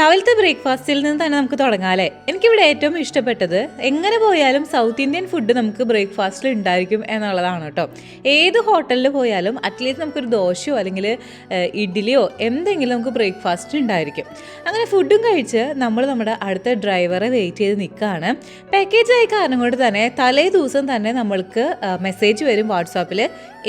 രാവിലത്തെ ബ്രേക്ക്ഫാസ്റ്റിൽ നിന്ന് തന്നെ നമുക്ക് തുടങ്ങാമല്ലേ. എനിക്കിവിടെ ഏറ്റവും ഇഷ്ടപ്പെട്ടത് എങ്ങനെ പോയാലും സൗത്ത് ഇന്ത്യൻ ഫുഡ് നമുക്ക് ബ്രേക്ക്ഫാസ്റ്റിൽ ഉണ്ടായിരിക്കും എന്നുള്ളതാണ് കേട്ടോ. ഏത് ഹോട്ടലിൽ പോയാലും അറ്റ്ലീസ്റ്റ് നമുക്കൊരു ദോശയോ അല്ലെങ്കിൽ ഇഡ്ഡലിയോ എന്തെങ്കിലും നമുക്ക് ബ്രേക്ക്ഫാസ്റ്റ് ഉണ്ടായിരിക്കും. അങ്ങനെ ഫുഡും കഴിച്ച് നമ്മൾ നമ്മുടെ അടുത്ത ഡ്രൈവറെ വെയിറ്റ് ചെയ്ത് നിൽക്കുകയാണ്. പാക്കേജ് ആയ കാരണം കൊണ്ട് തന്നെ തലേ ദിവസം തന്നെ നമ്മൾക്ക് മെസ്സേജ് വരും വാട്സാപ്പിൽ,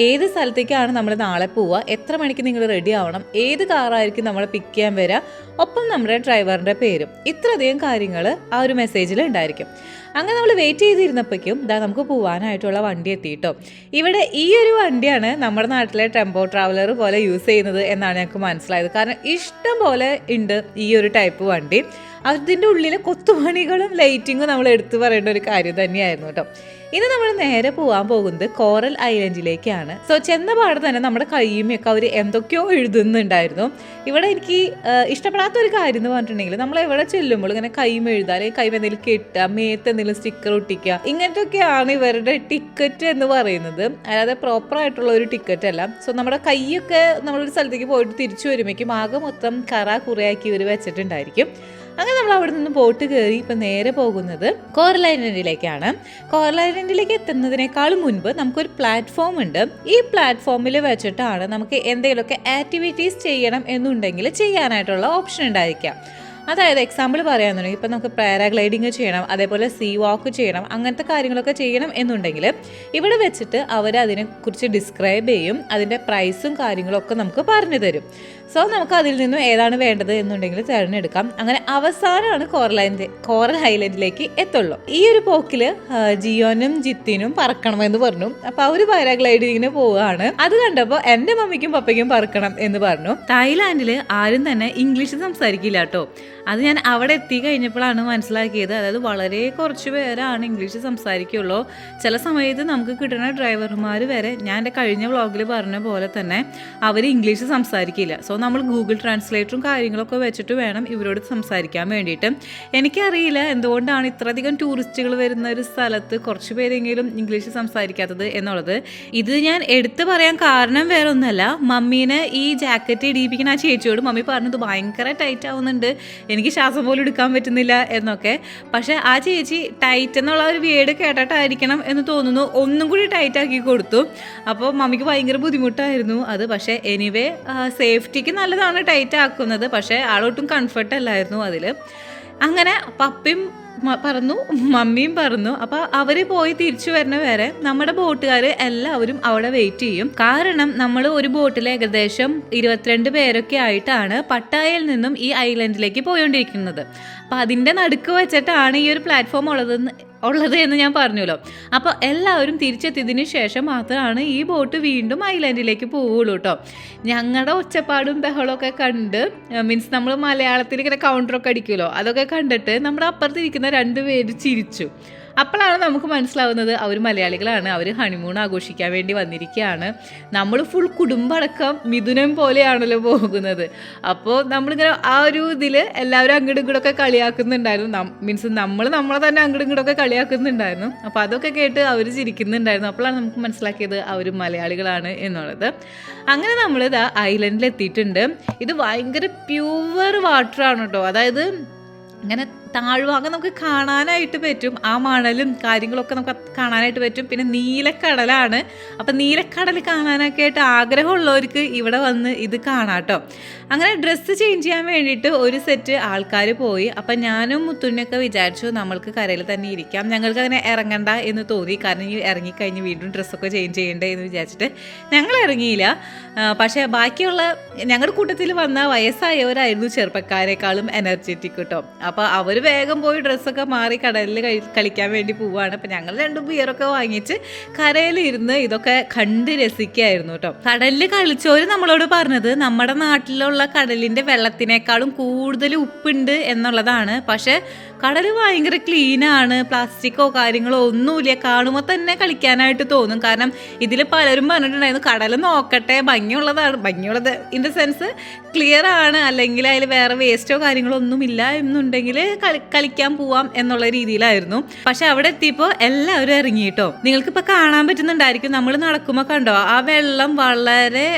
ഏത് സ്ഥലത്തേക്കാണ് നമ്മൾ നാളെ പോവുക, എത്ര മണിക്ക് നിങ്ങൾ റെഡി ആവണം, ഏത് കാറായിരിക്കും നമ്മളെ പിക്ക് ചെയ്യാൻ വരിക, ഒപ്പം നമ്മുടെ ഡ്രൈവറിൻ്റെ പേരും. ഇത്രയധികം കാര്യങ്ങൾ ആ ഒരു മെസ്സേജിൽ ഉണ്ടായിരിക്കും. അങ്ങനെ നമ്മൾ വെയിറ്റ് ചെയ്തിരുന്നപ്പോഴേക്കും നമുക്ക് പോകാനായിട്ടുള്ള വണ്ടി എത്തിയിട്ടോ. ഇവിടെ ഈ ഒരു വണ്ടിയാണ് നമ്മുടെ നാട്ടിലെ ടെമ്പോ ട്രാവലർ പോലെ യൂസ് ചെയ്യുന്നത് എന്നാണ് ഞങ്ങൾക്ക് മനസ്സിലായത്. കാരണം ഇഷ്ടം പോലെ ഉണ്ട് ഈ ഒരു ടൈപ്പ് വണ്ടി. അതിൻ്റെ ഉള്ളിലെ കൊത്തുപണികളും ലൈറ്റിങ്ങും നമ്മൾ എടുത്തു പറയേണ്ട ഒരു കാര്യം തന്നെയായിരുന്നു കേട്ടോ. ഇനി നമ്മൾ നേരെ പോകാൻ പോകുന്നത് കോറൽ ഐലൻഡിലേക്കാണ്. സോ ചെന്ന പാടെ തന്നെ നമ്മുടെ കയ്യുമൊക്കെ അവർ എന്തൊക്കെയോ എഴുതുന്നുണ്ടായിരുന്നു. ഇവിടെ എനിക്ക് ഇഷ്ടപ്പെടാത്തൊരു കാര്യം എന്ന് പറഞ്ഞിട്ടുണ്ടെങ്കിൽ, നമ്മൾ എവിടെ ചെല്ലുമ്പോൾ ഇങ്ങനെ കൈമ എഴുതുക, അല്ലെങ്കിൽ കൈമ എന്തെങ്കിലും കെട്ടുക, മേത്ത് എന്തെങ്കിലും സ്റ്റിക്കർ ഒട്ടിക്കുക, ഇങ്ങനത്തെയൊക്കെയാണ് ഇവരുടെ ടിക്കറ്റ് എന്ന് പറയുന്നത്. അല്ലാതെ പ്രോപ്പറായിട്ടുള്ള ഒരു ടിക്കറ്റ് അല്ല. സോ നമ്മുടെ കൈയൊക്കെ നമ്മളൊരു സ്ഥലത്തേക്ക് പോയിട്ട് തിരിച്ചു വരുമ്പോഴേക്കും ആകെ മൊത്തം കുറയാക്കി ഇവർ വെച്ചിട്ടുണ്ടായിരിക്കും. അങ്ങനെ നമ്മൾ അവിടെ നിന്ന് ബോട്ട് കയറി ഇപ്പം നേരെ പോകുന്നത് കോറൽ ഐലൻഡിലേക്കാണ്. കോറൽ ഐലൻഡിലേക്ക് എത്തുന്നതിനേക്കാളും മുൻപ് നമുക്കൊരു പ്ലാറ്റ്ഫോം ഉണ്ട്. ഈ പ്ലാറ്റ്ഫോമിൽ വെച്ചിട്ടാണ് നമുക്ക് എന്തെങ്കിലുമൊക്കെ ആക്ടിവിറ്റീസ് ചെയ്യണം എന്നുണ്ടെങ്കിൽ ചെയ്യാനായിട്ടുള്ള ഓപ്ഷൻ ഉണ്ടായിരിക്കാം. അതായത് എക്സാമ്പിൾ പറയാന്നുണ്ടെങ്കിൽ ഇപ്പം നമുക്ക് പാരാഗ്ലൈഡിങ് ചെയ്യണം, അതേപോലെ സീ വാക്ക് ചെയ്യണം, അങ്ങനത്തെ കാര്യങ്ങളൊക്കെ ചെയ്യണം എന്നുണ്ടെങ്കിൽ ഇവിടെ വെച്ചിട്ട് അവർ അതിനെക്കുറിച്ച് ഡിസ്ക്രൈബ് ചെയ്യും. അതിൻ്റെ പ്രൈസും കാര്യങ്ങളൊക്കെ നമുക്ക് പറഞ്ഞു തരും. സോ നമുക്ക് അതിൽ നിന്നും ഏതാണ് വേണ്ടത് എന്നുണ്ടെങ്കിൽ തിരഞ്ഞെടുക്കാം. അങ്ങനെ അവസാനമാണ് കോറൽ ഐലൻഡിലേക്ക് എത്തുള്ളൂ. ഈ ഒരു പോക്കിൽ ജിയോനും ജിത്തിനും പറക്കണമെന്ന് പറഞ്ഞു. അപ്പോൾ അവർ പാരാഗ്ലൈഡിങ്ങിന് പോവുകയാണ്. അത് കണ്ടപ്പോൾ എൻ്റെ മമ്മിക്കും പപ്പയ്ക്കും പറക്കണം എന്ന് പറഞ്ഞു. തായ്ലാൻഡിൽ ആരും തന്നെ ഇംഗ്ലീഷ് സംസാരിക്കില്ല കേട്ടോ. അത് ഞാൻ അവിടെ എത്തി കഴിഞ്ഞപ്പോഴാണ് മനസ്സിലാക്കിയത്. അതായത് വളരെ കുറച്ച് പേരാണ് ഇംഗ്ലീഷ് സംസാരിക്കുള്ളൂ. ചില സമയത്ത് നമുക്ക് കിട്ടുന്ന ഡ്രൈവർമാർ വരെ, ഞാൻ എൻ്റെ കഴിഞ്ഞ വ്ളോഗിൽ പറഞ്ഞ പോലെ തന്നെ, അവർ ഇംഗ്ലീഷ് സംസാരിക്കില്ല. സോ നമ്മൾ ഗൂഗിൾ ട്രാൻസ്ലേറ്ററും കാര്യങ്ങളൊക്കെ വെച്ചിട്ട് വേണം ഇവരോട് സംസാരിക്കാൻ വേണ്ടിയിട്ട്. എനിക്കറിയില്ല എന്തുകൊണ്ടാണ് ഇത്രയധികം ടൂറിസ്റ്റുകൾ വരുന്ന ഒരു സ്ഥലത്ത് കുറച്ച് പേരെങ്കിലും ഇംഗ്ലീഷ് സംസാരിക്കാത്തത് എന്നുള്ളത്. ഇത് ഞാൻ എടുത്തു പറയാൻ കാരണം വേറെ ഒന്നുമല്ല, മമ്മീനെ ഈ ജാക്കറ്റ് ഇടിയിപ്പിക്കുന്ന ആ ചേച്ചിയോട് മമ്മി പറഞ്ഞത് ഭയങ്കര ടൈറ്റ് ആവുന്നുണ്ട്, എനിക്ക് ശ്വാസം പോലും എടുക്കാൻ പറ്റുന്നില്ല എന്നൊക്കെ. പക്ഷേ ആ ചേച്ചി ടൈറ്റ് എന്നുള്ള ഒരു വേർഡ് കേട്ടിട്ടായിരിക്കണം എന്ന് തോന്നുന്നു ഒന്നും കൂടി ടൈറ്റ് ആക്കി കൊടുത്തു. അപ്പോൾ മമ്മിക്ക് ഭയങ്കര ബുദ്ധിമുട്ടായിരുന്നു അത്. പക്ഷേ എനിവേ സേഫ്റ്റിക്ക് നല്ലതാണ് ടൈറ്റ് ആക്കുന്നത്. പക്ഷേ ആളൊട്ടും കംഫർട്ട് അല്ലായിരുന്നു അതിൽ. അങ്ങനെ പപ്പയും പറഞ്ഞു, മമ്മിയും പറഞ്ഞു. അപ്പോൾ അവർ പോയി തിരിച്ചു വരുന്ന വരെ നമ്മുടെ ബോട്ടുകാർ എല്ലാവരും അവിടെ വെയിറ്റ് ചെയ്യും. കാരണം നമ്മൾ ഒരു ബോട്ടിൽ ഏകദേശം 22 പേരൊക്കെ ആയിട്ടാണ് പട്ടായയിൽ നിന്നും ഈ ഐലൻഡിലേക്ക് പോയോണ്ടിരിക്കുന്നത്. അപ്പോൾ അതിൻ്റെ നടുക്ക് വെച്ചിട്ടാണ് ഈ ഒരു പ്ലാറ്റ്ഫോം ഉള്ളത് എന്ന് ഞാൻ പറഞ്ഞല്ലോ. അപ്പോൾ എല്ലാവരും തിരിച്ചെത്തിയതിന് ശേഷം മാത്രമാണ് ഈ ബോട്ട് വീണ്ടും ഐലൻഡിലേക്ക് പോവുള്ളൂ കേട്ടോ. ഞങ്ങളുടെ ഒച്ചപ്പാടും ബഹളമൊക്കെ കണ്ട്, മീൻസ് നമ്മൾ മലയാളത്തിൽ ഇങ്ങനെ കൗണ്ടറൊക്കെ അടിക്കുമല്ലോ, അതൊക്കെ കണ്ടിട്ട് നമ്മുടെ അപ്പുറത്തിരിക്കുന്ന 2 പേര് ചിരിച്ചു. അപ്പോഴാണ് നമുക്ക് മനസ്സിലാവുന്നത് അവർ മലയാളികളാണ്, അവർ ഹണിമൂൺ ആഘോഷിക്കാൻ വേണ്ടി വന്നിരിക്കുകയാണ്. നമ്മൾ ഫുൾ കുടുംബടക്കം മിഥുനം പോലെയാണല്ലോ പോകുന്നത്. അപ്പോൾ നമ്മളിങ്ങനെ ആ ഒരു ഇതിൽ എല്ലാവരും അങ്ങോട്ടും ഇങ്ങോട്ടൊക്കെ കളിയാക്കുന്നുണ്ടായിരുന്നു. മീൻസ് നമ്മളെ തന്നെ അങ്ങോട്ടും ഇങ്ങോട്ടൊക്കെ കളിയാക്കുന്നുണ്ടായിരുന്നു. അപ്പോൾ അതൊക്കെ കേട്ട് അവർ ചിരിക്കുന്നുണ്ടായിരുന്നു. അപ്പോഴാണ് നമുക്ക് മനസ്സിലാക്കിയത് അവർ മലയാളികളാണ് എന്നുള്ളത്. അങ്ങനെ നമ്മൾ ഇതാ ഐലൻഡിൽ എത്തിയിട്ടുണ്ട്. ഇത് ഭയങ്കര പ്യുവർ വാട്ടറാണ് കേട്ടോ. അതായത് ഇങ്ങനെ താഴ്ഭാഗം നമുക്ക് കാണാനായിട്ട് പറ്റും. ആ മണലും കാര്യങ്ങളൊക്കെ നമുക്ക് കാണാനായിട്ട് പറ്റും. പിന്നെ നീലക്കടലാണ്. അപ്പം നീലക്കടൽ കാണാനൊക്കെ ആയിട്ട് ആഗ്രഹമുള്ളവർക്ക് ഇവിടെ വന്ന് ഇത് കാണാം കേട്ടോ. അങ്ങനെ ഡ്രസ്സ് ചേഞ്ച് ചെയ്യാൻ വേണ്ടിയിട്ട് ഒരു സെറ്റ് ആൾക്കാർ പോയി. അപ്പം ഞാനും മുത്തുണ്ണൊക്കെ വിചാരിച്ചു നമ്മൾക്ക് കരയിൽ തന്നെ ഇരിക്കാം, ഞങ്ങൾക്ക് അങ്ങനെ ഇറങ്ങണ്ട എന്ന് തോന്നി. കാരണം ഈ ഇറങ്ങിക്കഴിഞ്ഞ് വീണ്ടും ഡ്രസ്സൊക്കെ ചേഞ്ച് ചെയ്യണ്ടേ എന്ന് വിചാരിച്ചിട്ട് ഞങ്ങൾ ഇറങ്ങിയില്ല. പക്ഷേ ബാക്കിയുള്ള ഞങ്ങളുടെ കൂട്ടത്തിൽ വന്ന വയസ്സായവരായിരുന്നു ചെറുപ്പക്കാരെക്കാളും എനർജറ്റിക് കേട്ടോ. അപ്പോൾ അവർ വേഗം പോയി ഡ്രസ്സൊക്കെ മാറി കടലിൽ കളിക്കാൻ വേണ്ടി പോവുകയാണ്. അപ്പം ഞങ്ങൾ 2 ബിയറൊക്കെ വാങ്ങിച്ച് കരയിലിരുന്ന് ഇതൊക്കെ കണ്ട് രസിക്കുകയായിരുന്നു കേട്ടോ. കടലിൽ കളിച്ചവർ നമ്മളോട് പറഞ്ഞത് നമ്മുടെ നാട്ടിലുള്ള കടലിൻ്റെ വെള്ളത്തിനേക്കാളും കൂടുതൽ ഉപ്പുണ്ട് എന്നുള്ളതാണ്. പക്ഷേ കടൽ ഭയങ്കര ക്ലീനാണ്, പ്ലാസ്റ്റിക്കോ കാര്യങ്ങളോ ഒന്നുമില്ല. കാണുമ്പോൾ തന്നെ കളിക്കാനായിട്ട് തോന്നും. കാരണം ഇതിൽ പലരും പറഞ്ഞിട്ടുണ്ടായിരുന്നു കടൽ നോക്കട്ടെ, ഭംഗിയുള്ളത് ഇൻ ദ സെൻസ് ക്ലിയർ ആണ്, അല്ലെങ്കിൽ അതിൽ വേറെ വേസ്റ്റോ കാര്യങ്ങളോ ഒന്നുമില്ല എന്നുണ്ടെങ്കിൽ കളിക്കാൻ പോവാം എന്നുള്ള രീതിയിലായിരുന്നു. പക്ഷെ അവിടെ എത്തിയപ്പോൾ എല്ലാവരും ഇറങ്ങിയിട്ടോ. നിങ്ങൾക്കിപ്പോൾ കാണാൻ പറ്റുന്നുണ്ടായിരിക്കും, നമ്മൾ നടക്കുമ്പോൾ കണ്ടോ ആ വെള്ളം വളരെ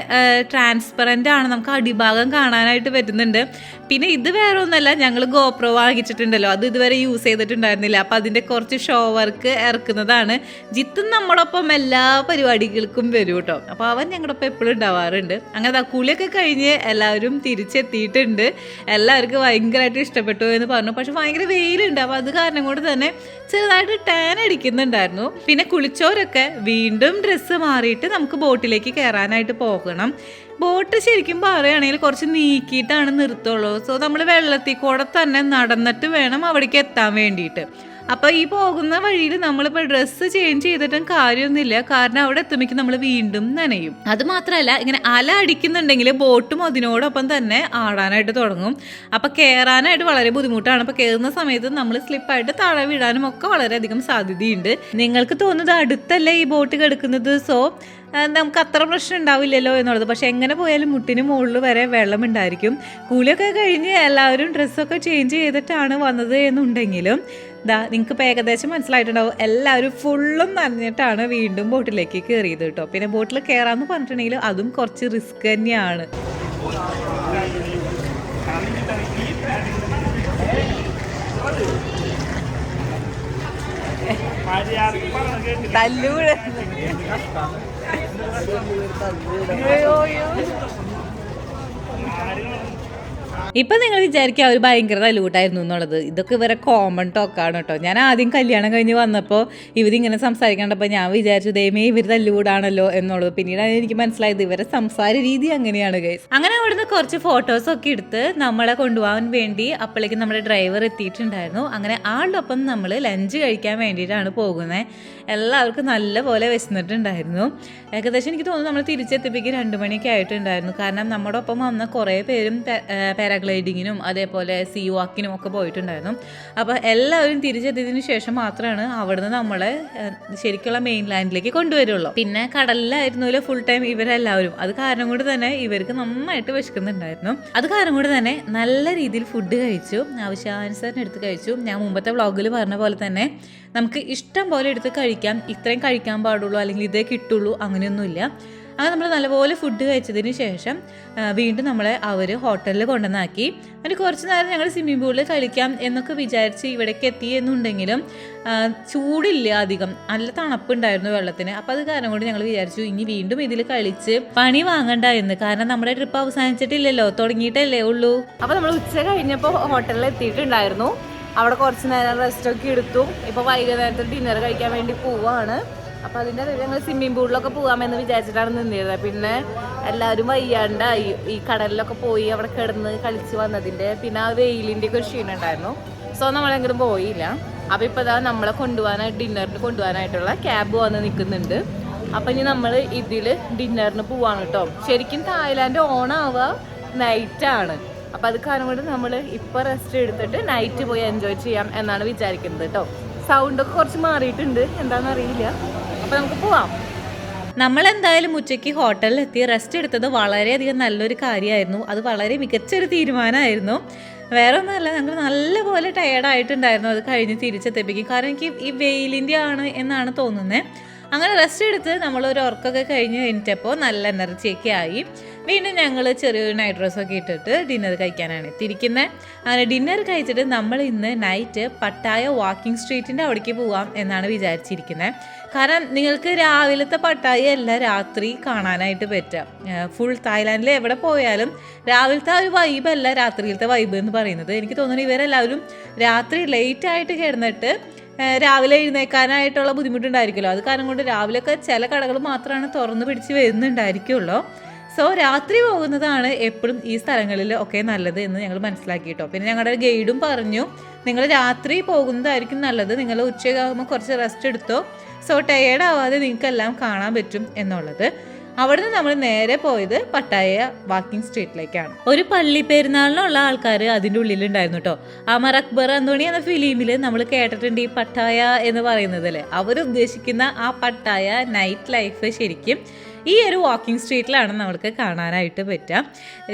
ട്രാൻസ്പെറൻ്റ് ആണ്, നമുക്ക് അടിഭാഗം കാണാനായിട്ട് പറ്റുന്നുണ്ട്. പിന്നെ ഇത് വേറെ ഒന്നല്ല, ഞങ്ങൾ ഗോപ്രോ വാങ്ങിച്ചിട്ടുണ്ടല്ലോ, അത് ഇതുവരെ യൂസ് ചെയ്തിട്ടുണ്ടായിരുന്നില്ല. അപ്പം അതിൻ്റെ കുറച്ച് ഷോ വർക്ക് ഇറക്കുന്നതാണ്. ജിത്തും നമ്മളൊപ്പം എല്ലാ പരിപാടികൾക്കും വരും കേട്ടോ. അപ്പോൾ അവൻ ഞങ്ങളുടെ ഒപ്പം എപ്പോഴും ഉണ്ടാവാറുണ്ട്. അങ്ങനെ കുളിയൊക്കെ കഴിഞ്ഞ് എല്ലാവരും തിരിച്ചെത്തിയിട്ടുണ്ട്. എല്ലാവർക്കും ഭയങ്കരമായിട്ട് ഇഷ്ടപ്പെട്ടു എന്ന് പറഞ്ഞു. പക്ഷെ ഭയങ്കര വെയിലുണ്ട്, അപ്പോൾ അത് കാരണം കൊണ്ട് തന്നെ ചെറുതായിട്ട് ടാൻ അടിക്കുന്നുണ്ടായിരുന്നു. പിന്നെ കുളിച്ചവരൊക്കെ വീണ്ടും ഡ്രസ്സ് മാറിയിട്ട് നമുക്ക് ബോട്ടിലേക്ക് കയറാനായിട്ട് പോകണം. ബോട്ട് ശരിക്കും പറയുകയാണെങ്കിൽ കുറച്ച് നീക്കിയിട്ടാണ് നിർത്തുള്ളൂ. സോ നമ്മൾ വെള്ളത്തിൽ കൂടെ തന്നെ നടന്നിട്ട് വേണം അവിടേക്ക് എത്താൻ വേണ്ടിയിട്ട്. അപ്പോൾ ഈ പോകുന്ന വഴിയിൽ നമ്മളിപ്പോൾ ഡ്രസ്സ് ചേഞ്ച് ചെയ്തിട്ടും കാര്യമൊന്നുമില്ല, കാരണം അവിടെ എത്തുമ്പോഴേക്കും നമ്മൾ വീണ്ടും നനയും. അത് മാത്രമല്ല, ഇങ്ങനെ അല അടിക്കുന്നുണ്ടെങ്കിൽ ബോട്ടും അതിനോടൊപ്പം തന്നെ ആടാനായിട്ട് തുടങ്ങും. അപ്പോൾ കയറാനായിട്ട് വളരെ ബുദ്ധിമുട്ടാണ്. അപ്പോൾ കയറുന്ന സമയത്ത് നമ്മൾ സ്ലിപ്പായിട്ട് താഴെ വീഴാനും ഒക്കെ വളരെയധികം സാധ്യതയുണ്ട്. നിങ്ങൾക്ക് തോന്നുന്നത് അടുത്തല്ലേ ഈ ബോട്ട് കിടക്കുന്നത്, സോ നമുക്ക് അത്ര പ്രശ്നം ഉണ്ടാവില്ലല്ലോ എന്നുള്ളത്. പക്ഷെ എങ്ങനെ പോയാലും മുട്ടിന് മുകളിൽ വരെ വെള്ളം ഉണ്ടായിരിക്കും. കൂലിയൊക്കെ കഴിഞ്ഞ് എല്ലാവരും ഡ്രസ്സൊക്കെ ചേഞ്ച് ചെയ്തിട്ടാണ് വന്നത് എന്നുണ്ടെങ്കിലും നിങ്ങൾക്ക് ഇപ്പോൾ ഏകദേശം മനസ്സിലായിട്ടുണ്ടാവും, എല്ലാവരും ഫുള്ളും നനഞ്ഞിട്ടാണ് വീണ്ടും ബോട്ടിലേക്ക് കയറിയത് കേട്ടോ. പിന്നെ ബോട്ടിൽ കയറാമെന്ന് പറഞ്ഞിട്ടുണ്ടെങ്കിൽ അതും കുറച്ച് റിസ്ക് തന്നെയാണ്. തല്ലൂടെ ഇപ്പം നിങ്ങൾ വിചാരിക്കുക അവർ ഭയങ്കര തലൂട്ടായിരുന്നു എന്നുള്ളത്. ഇതൊക്കെ ഇവരെ കോമൺ ടോക്കാണ് കേട്ടോ. ഞാൻ ആദ്യം കല്യാണം കഴിഞ്ഞ് വന്നപ്പോൾ ഇവരിങ്ങനെ സംസാരിക്കേണ്ടപ്പോൾ ഞാൻ വിചാരിച്ചു ദൈവമേ ഇവർ തല്ലൂടാണല്ലോ എന്നുള്ളത്. പിന്നീടാണ് എനിക്ക് മനസ്സിലായത് ഇവരെ സംസാര രീതി അങ്ങനെയാണ് ഗൈസ്. അങ്ങനെ അവിടുന്ന് കുറച്ച് ഫോട്ടോസൊക്കെ എടുത്ത് നമ്മളെ കൊണ്ടുപോകാൻ വേണ്ടി അപ്പോഴേക്കും നമ്മുടെ ഡ്രൈവർ എത്തിയിട്ടുണ്ടായിരുന്നു. അങ്ങനെ ആളുടെ ഒപ്പം നമ്മൾ ലഞ്ച് കഴിക്കാൻ വേണ്ടിയിട്ടാണ് പോകുന്നത്. എല്ലാവർക്കും നല്ലപോലെ വിശന്നിട്ടുണ്ടായിരുന്നു. ഏകദേശം എനിക്ക് തോന്നുന്നു നമ്മൾ തിരിച്ചെത്തിപ്പിക്ക് 2 മണിയൊക്കെ ആയിട്ടുണ്ടായിരുന്നു. കാരണം നമ്മുടെ ഒപ്പം വന്ന കുറേ പേരും പാരാഗ്ലൈഡിങ്ങിനും അതേപോലെ സീ വാക്കിനും ഒക്കെ പോയിട്ടുണ്ടായിരുന്നു. അപ്പോൾ എല്ലാവരും തിരിച്ചെത്തിയതിനു ശേഷം മാത്രമാണ് അവിടുന്ന് നമ്മളെ ശരിക്കുള്ള മെയിൻ ലാൻഡിലേക്ക് കൊണ്ടുവരുള്ളൂ. പിന്നെ കടലിലായിരുന്നല്ലോ ഫുൾ ടൈം ഇവരെല്ലാവരും. അത് കാരണം കൊണ്ട് തന്നെ ഇവർക്ക് നന്നായിട്ട് വിശക്കുന്നുണ്ടായിരുന്നു. അത് കാരണം കൊണ്ട് തന്നെ നല്ല രീതിയിൽ ഫുഡ് കഴിച്ചു, ആവശ്യാനുസരണം എടുത്ത് കഴിച്ചു. ഞാൻ മുമ്പത്തെ വ്ളോഗിൽ പറഞ്ഞ പോലെ തന്നെ നമുക്ക് ഇഷ്ടം പോലെ എടുത്ത് കഴിക്കാം, ഇത്രയും കഴിക്കാൻ പാടുള്ളൂ അല്ലെങ്കിൽ ഇതേ കിട്ടുള്ളൂ അങ്ങനെയൊന്നുമില്ല. അങ്ങനെ നമ്മൾ നല്ലപോലെ ഫുഡ് കഴിച്ചതിന് ശേഷം വീണ്ടും നമ്മളെ അവർ ഹോട്ടലിൽ കൊണ്ടുവന്നാക്കി. എന്നിട്ട് കുറച്ച് നേരം ഞങ്ങൾ സ്വിമ്മിംഗ് പൂളിൽ കളിക്കാം എന്നൊക്കെ വിചാരിച്ച് ഇവിടേക്ക് എത്തി എന്നുണ്ടെങ്കിലും ചൂടില്ല അധികം, നല്ല തണുപ്പുണ്ടായിരുന്നു വെള്ളത്തിന്. അപ്പോൾ അത് കാരണം കൊണ്ട് ഞങ്ങൾ വിചാരിച്ചു ഇനി വീണ്ടും ഇതിൽ കളിച്ച് പണി വാങ്ങണ്ട എന്ന്. കാരണം നമ്മുടെ ട്രിപ്പ് അവസാനിച്ചിട്ടില്ലല്ലോ, തുടങ്ങിയിട്ടല്ലേ ഉള്ളൂ. അപ്പോൾ നമ്മൾ ഉച്ച കഴിഞ്ഞപ്പോൾ ഹോട്ടലിൽ എത്തിയിട്ടുണ്ടായിരുന്നു. അവിടെ കുറച്ച് നേരം റെസ്റ്റൊക്കെ എടുത്തു. ഇപ്പോൾ വൈകുന്നേരത്തെ ഡിന്നർ കഴിക്കാൻ വേണ്ടി പോവാണ്. അപ്പോൾ അതിൻ്റെ ഞങ്ങൾ സ്വിമ്മിംഗ് പൂളിലൊക്കെ പോകാമെന്ന് വിചാരിച്ചിട്ടാണ് നിന്നിരുന്നത്. പിന്നെ എല്ലാവരും വയ്യാണ്ടായി, ഈ കടലിലൊക്കെ പോയി അവിടെ കിടന്ന് കളിച്ച് വന്നതിൻ്റെ പിന്നെ ആ വെയിലിൻ്റെ ഒക്കെ ഒരു ക്ഷീണം ഉണ്ടായിരുന്നു. സോ നമ്മളെങ്കിലും പോയില്ല. അപ്പോൾ ഇപ്പോൾ ഇതാ നമ്മളെ കൊണ്ടുപോകാനായിട്ട് ഡിന്നറിന് കൊണ്ടുപോകാനായിട്ടുള്ള ക്യാബ് വന്ന് നിൽക്കുന്നുണ്ട്. അപ്പം ഇനി നമ്മൾ ഇതിൽ ഡിന്നറിന് പോവാണ് കേട്ടോ. ശരിക്കും തായ്ലാൻഡ് ഓണാവുക നൈറ്റാണ്. അപ്പോൾ അത് കാരണം കൊണ്ട് നമ്മൾ ഇപ്പോൾ റെസ്റ്റ് എടുത്തിട്ട് നൈറ്റ് പോയി എൻജോയ് ചെയ്യാം എന്നാണ് വിചാരിക്കുന്നത് കേട്ടോ. സൗണ്ടൊക്കെ കുറച്ച് മാറിയിട്ടുണ്ട്, എന്താണെന്നറിയില്ല. അപ്പോൾ നമുക്ക് പോവാം. നമ്മളെന്തായാലും ഉച്ചയ്ക്ക് ഹോട്ടലിൽ എത്തി റെസ്റ്റ് എടുത്തത് വളരെയധികം നല്ലൊരു കാര്യമായിരുന്നു. അത് വളരെ മികച്ചൊരു തീരുമാനമായിരുന്നു. വേറെ ഒന്നുമല്ല, ഞങ്ങൾ നല്ലപോലെ ടയേർഡായിട്ടുണ്ടായിരുന്നു അത് കഴിഞ്ഞ് തിരിച്ചെത്തിപ്പിക്കും. കാരണം എനിക്ക് ഈ വെയിലിൻ്റെ ആണ് എന്നാണ് തോന്നുന്നത്. അങ്ങനെ റെസ്റ്റ് എടുത്ത് നമ്മളൊരു ഉറക്കമൊക്കെ കഴിഞ്ഞ് കഴിഞ്ഞപ്പോൾ നല്ല എനർജിയൊക്കെ ആയി. വീണ്ടും ഞങ്ങൾ ചെറിയൊരു നൈറ്റ് ഡ്രസ്സൊക്കെ ഇട്ടിട്ട് ഡിന്നർ കഴിക്കാനാണ് എത്തിയിരിക്കുന്നത്. അങ്ങനെ ഡിന്നർ കഴിച്ചിട്ട് നമ്മൾ ഇന്ന് നൈറ്റ് പട്ടായ വാക്കിംഗ് സ്ട്രീറ്റിൻ്റെ അവിടേക്ക് പോവാം എന്നാണ് വിചാരിച്ചിരിക്കുന്നത്. കാരണം നിങ്ങൾക്ക് രാവിലത്തെ പട്ടായ അല്ല രാത്രി കാണാനായിട്ട് പറ്റുക. ഫുൾ തായ്ലാൻഡിൽ എവിടെ പോയാലും രാവിലത്തെ ആ ഒരു വൈബല്ല രാത്രിയിലത്തെ വൈബ് എന്ന് പറയുന്നത്. എനിക്ക് തോന്നുന്നു ഇവരെല്ലാവരും രാത്രി ലേറ്റായിട്ട് കിടന്നിട്ട് രാവിലെ എഴുന്നേക്കാനായിട്ടുള്ള ബുദ്ധിമുട്ടുണ്ടായിരിക്കുമല്ലോ. അത് കാരണം കൊണ്ട് രാവിലെയൊക്കെ ചില കടകൾ മാത്രമാണ് തുറന്ന് പിടിച്ച് വരുന്നുണ്ടായിരിക്കുമല്ലോ. സോ രാത്രി പോകുന്നതാണ് എപ്പോഴും ഈ സ്ഥലങ്ങളിൽ ഒക്കെ നല്ലത് എന്ന് ഞങ്ങൾ മനസ്സിലാക്കി കേട്ടോ. പിന്നെ ഞങ്ങളുടെ ഗൈഡും പറഞ്ഞു നിങ്ങൾ രാത്രി പോകുന്നതായിരിക്കും നല്ലത്, നിങ്ങൾ ഉച്ചയാകുമ്പോൾ കുറച്ച് റെസ്റ്റ് എടുത്തോ, സോ ടയേർഡ് ആവാതെ നിങ്ങൾക്കെല്ലാം കാണാൻ പറ്റും എന്നുള്ളത്. അവിടുന്ന് നമ്മൾ നേരെ പോയത് പട്ടായ വാക്കിംഗ് സ്ട്രീറ്റിലേക്കാണ്. ഒരു പള്ളി പെരുന്നാളിനുള്ള ആൾക്കാർ അതിൻ്റെ ഉള്ളിലുണ്ടായിരുന്നു കേട്ടോ. അമർ അക്ബർ അന്തോണി എന്ന ഫിലിമിൽ നമ്മൾ കേട്ടിട്ടുണ്ട് ഈ പട്ടായ എന്ന് പറയുന്നത് അല്ലേ. അവരുദ്ദേശിക്കുന്ന ആ പട്ടായ നൈറ്റ് ലൈഫ് ശരിക്കും ഈ ഒരു വാക്കിംഗ് സ്ട്രീറ്റിലാണ് നമുക്ക് കാണാനായിട്ട് പറ്റുക.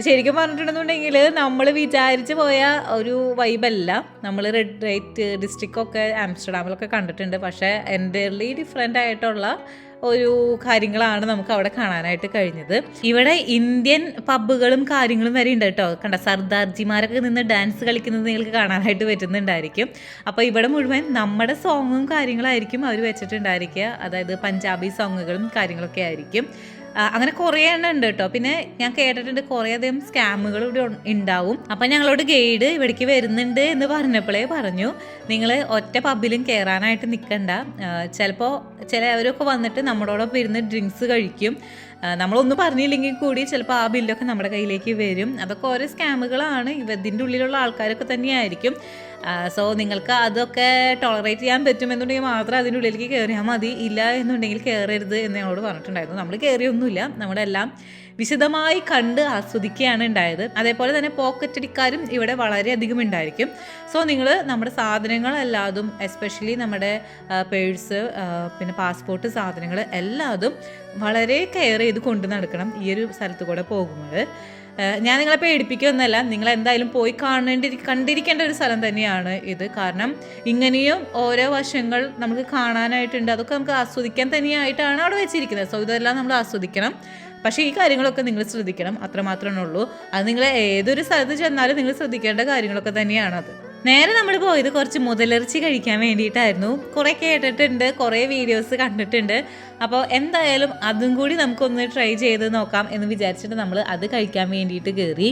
ശരിക്കും പറഞ്ഞിട്ടുണ്ടെന്നുണ്ടെങ്കിൽ നമ്മൾ വിചാരിച്ച് പോയ ഒരു വൈബല്ല. നമ്മൾ റെഡ് ലൈറ്റ് ഡിസ്ട്രിക്റ്റൊക്കെ ആംസ്റ്റർഡാമിലൊക്കെ കണ്ടിട്ടുണ്ട്, പക്ഷേ എൻ്റർലി ഡിഫറെൻ്റ് ആയിട്ടുള്ള ഒരു കാര്യങ്ങളാണ് നമുക്ക് അവിടെ കാണാനായിട്ട് കഴിഞ്ഞത്. ഇവിടെ ഇന്ത്യൻ പബ്ബുകളും കാര്യങ്ങളും വരെ ഉണ്ട് കേട്ടോ. കണ്ട സർദാർജിമാരൊക്കെ നിന്ന് ഡാൻസ് കളിക്കുന്നത് നിങ്ങൾക്ക് കാണാനായിട്ട് പറ്റുന്നുണ്ടായിരിക്കും. അപ്പോൾ ഇവിടെ മുഴുവൻ നമ്മുടെ സോങ്ങും കാര്യങ്ങളായിരിക്കും അവർ വെച്ചിട്ടുണ്ടായിരിക്കുക. അതായത് പഞ്ചാബി സോങ്ങുകളും കാര്യങ്ങളൊക്കെ ആയിരിക്കും. അങ്ങനെ കുറേ എണ്ണം ഉണ്ട് കേട്ടോ. പിന്നെ ഞാൻ കേട്ടിട്ടുണ്ട് കുറേ അധികം സ്കാമുകൾ ഇവിടെ ഉണ്ടാവും. അപ്പം ഞങ്ങളോട് ഗൈഡ് ഇവിടേക്ക് വരുന്നുണ്ട് എന്ന് പറഞ്ഞപ്പോഴേ പറഞ്ഞു, നിങ്ങൾ ഒറ്റ പബ്ബിലും കയറാനായിട്ട് നിൽക്കണ്ട. ചിലപ്പോൾ ചിലവരൊക്കെ വന്നിട്ട് നമ്മളോടൊപ്പം ഇരുന്ന് ഡ്രിങ്ക്സ് കഴിക്കും. നമ്മളൊന്നും പറഞ്ഞില്ലെങ്കിൽ കൂടി ചിലപ്പോൾ ആ ബില്ലൊക്കെ നമ്മുടെ കയ്യിലേക്ക് വരും. അതൊക്കെ ഓരോ സ്കാമുകളാണ്. ഇതിൻ്റെ ഉള്ളിലുള്ള ആൾക്കാരൊക്കെ തന്നെയായിരിക്കും. സോ നിങ്ങൾക്ക് അതൊക്കെ ടോളറേറ്റ് ചെയ്യാൻ പറ്റുമെന്നുണ്ടെങ്കിൽ മാത്രം അതിൻ്റെ ഉള്ളിലേക്ക് കയറിയാൽ മതി, ഇല്ല എന്നുണ്ടെങ്കിൽ കയറരുത് എന്ന് ഞങ്ങളോട് പറഞ്ഞിട്ടുണ്ടായിരുന്നു. നമ്മൾ കയറിയൊന്നുമില്ല, നമ്മളെല്ലാം വിശദമായി കണ്ട് ആസ്വദിക്കുകയാണ് ഉണ്ടായത്. അതേപോലെ തന്നെ പോക്കറ്റടിക്കാരും ഇവിടെ വളരെയധികം ഉണ്ടായിരിക്കും. സോ നിങ്ങൾ നമ്മുടെ സാധനങ്ങളെല്ലാതും, എസ്പെഷ്യലി നമ്മുടെ പേഴ്സ്, പിന്നെ പാസ്പോർട്ട് സാധനങ്ങൾ എല്ലാതും വളരെ കെയർ ചെയ്ത് കൊണ്ടു നടക്കണം ഈ ഒരു സ്ഥലത്ത് കൂടെ പോകുമ്പോൾ. ഞാൻ നിങ്ങളെ പേടിപ്പിക്കുകയൊന്നുമല്ല, നിങ്ങൾ എന്തായാലും പോയി കണ്ടിരിക്കേണ്ട ഒരു സ്ഥലം തന്നെയാണ് ഇത്. കാരണം ഇങ്ങനെയും ഓരോ വശങ്ങൾ നമുക്ക് കാണാനായിട്ടുണ്ട്. അതൊക്കെ നമുക്ക് ആസ്വദിക്കാൻ തന്നെയായിട്ടാണ് അവിടെ വെച്ചിരിക്കുന്നത്. സോ ഇതെല്ലാം നമ്മൾ ആസ്വദിക്കണം. പക്ഷേ ഈ കാര്യങ്ങളൊക്കെ നിങ്ങൾ ശ്രദ്ധിക്കണം, അത്രമാത്രമേ ഉള്ളൂ. അത് നിങ്ങൾ ഏതൊരു സ്ഥലത്ത് ചെന്നാലും നിങ്ങൾ ശ്രദ്ധിക്കേണ്ട കാര്യങ്ങളൊക്കെ തന്നെയാണത്. നേരെ നമ്മൾ പോയത് കുറച്ച് മുതലിറച്ചി കഴിക്കാൻ വേണ്ടിയിട്ടായിരുന്നു. കുറേ കേട്ടിട്ടുണ്ട്, കുറേ വീഡിയോസ് കണ്ടിട്ടുണ്ട്. അപ്പോൾ എന്തായാലും അതും കൂടി നമുക്കൊന്ന് ട്രൈ ചെയ്ത് നോക്കാം എന്ന് വിചാരിച്ചിട്ട് നമ്മൾ അത് കഴിക്കാൻ വേണ്ടിയിട്ട് കയറി.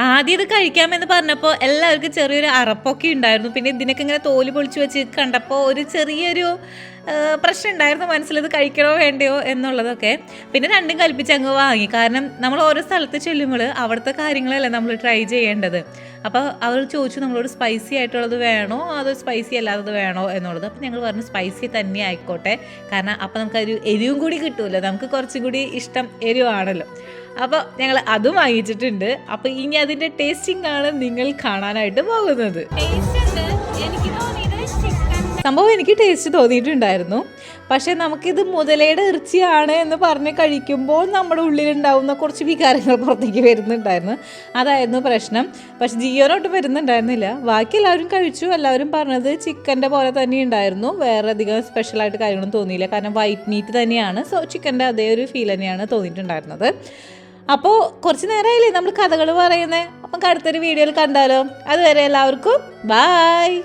ആദ്യം ഇത് കഴിക്കാമെന്ന് പറഞ്ഞപ്പോൾ എല്ലാവർക്കും ചെറിയൊരു അറപ്പൊക്കെ ഉണ്ടായിരുന്നു. പിന്നെ ഇതിനൊക്കെ ഇങ്ങനെ തോല് പൊളിച്ച് വെച്ച് കണ്ടപ്പോൾ ഒരു ചെറിയൊരു പ്രശ്നം ഉണ്ടായിരുന്നു മനസ്സിൽ, ഇത് കഴിക്കണോ വേണ്ടയോ എന്നുള്ളതൊക്കെ. പിന്നെ രണ്ടും കൽപ്പിച്ച് അങ്ങ് വാങ്ങി. കാരണം നമ്മൾ ഓരോ സ്ഥലത്ത് ചെല്ലുമ്പോൾ അവിടുത്തെ കാര്യങ്ങളല്ലേ നമ്മൾ ട്രൈ ചെയ്യേണ്ടത്. അപ്പോൾ അവർ ചോദിച്ചു നമ്മളോട് സ്പൈസി ആയിട്ടുള്ളത് വേണോ അതോ സ്പൈസി അല്ലാത്തത് വേണോ എന്നുള്ളത്. അപ്പോൾ ഞങ്ങൾ പറഞ്ഞു സ്പൈസി തന്നെ ആയിക്കോട്ടെ, കാരണം അപ്പോൾ നമുക്കൊരു എരിവും കൂടി കിട്ടുമല്ലോ. നമുക്ക് കുറച്ചും കൂടി ഇഷ്ടം എരിവാണല്ലോ. അപ്പോൾ ഞങ്ങൾ അതും വാങ്ങിച്ചിട്ടുണ്ട്. അപ്പോൾ ഇനി അതിൻ്റെ ടേസ്റ്റിംഗ് ആണ് നിങ്ങൾ കാണാനായിട്ട് പോകുന്നത്. സംഭവം എനിക്ക് ടേസ്റ്റ് തോന്നിയിട്ടുണ്ടായിരുന്നു. പക്ഷേ നമുക്കിത് മുതലയുടെ ഇറച്ചിയാണ് എന്ന് പറഞ്ഞ് കഴിക്കുമ്പോൾ നമ്മുടെ ഉള്ളിലുണ്ടാവുന്ന കുറച്ച് വികാരങ്ങൾ പുറത്തേക്ക് വരുന്നുണ്ടായിരുന്നു. അതായിരുന്നു പ്രശ്നം. പക്ഷെ ജിയോനോട്ട് വരുന്നുണ്ടായിരുന്നില്ല. ബാക്കി എല്ലാവരും കഴിച്ചു. എല്ലാവരും പറഞ്ഞത് ചിക്കൻ്റെ പോലെ തന്നെ ഉണ്ടായിരുന്നു. വേറെ അധികം സ്പെഷ്യലായിട്ട് കാര്യങ്ങളൊന്നും തോന്നിയില്ല. കാരണം വൈറ്റ് മീറ്റ് തന്നെയാണ്. സോ ചിക്കൻ്റെ അതേ ഒരു ഫീൽ തന്നെയാണ് തോന്നിയിട്ടുണ്ടായിരുന്നത്. അപ്പോൾ കുറച്ച് നേരമായില്ലേ നമ്മൾ കഥകൾ പറയുന്നത്. അപ്പം അടുത്തൊരു വീഡിയോയിൽ കണ്ടാലോ. അതുവരെ എല്ലാവർക്കും ബായ്.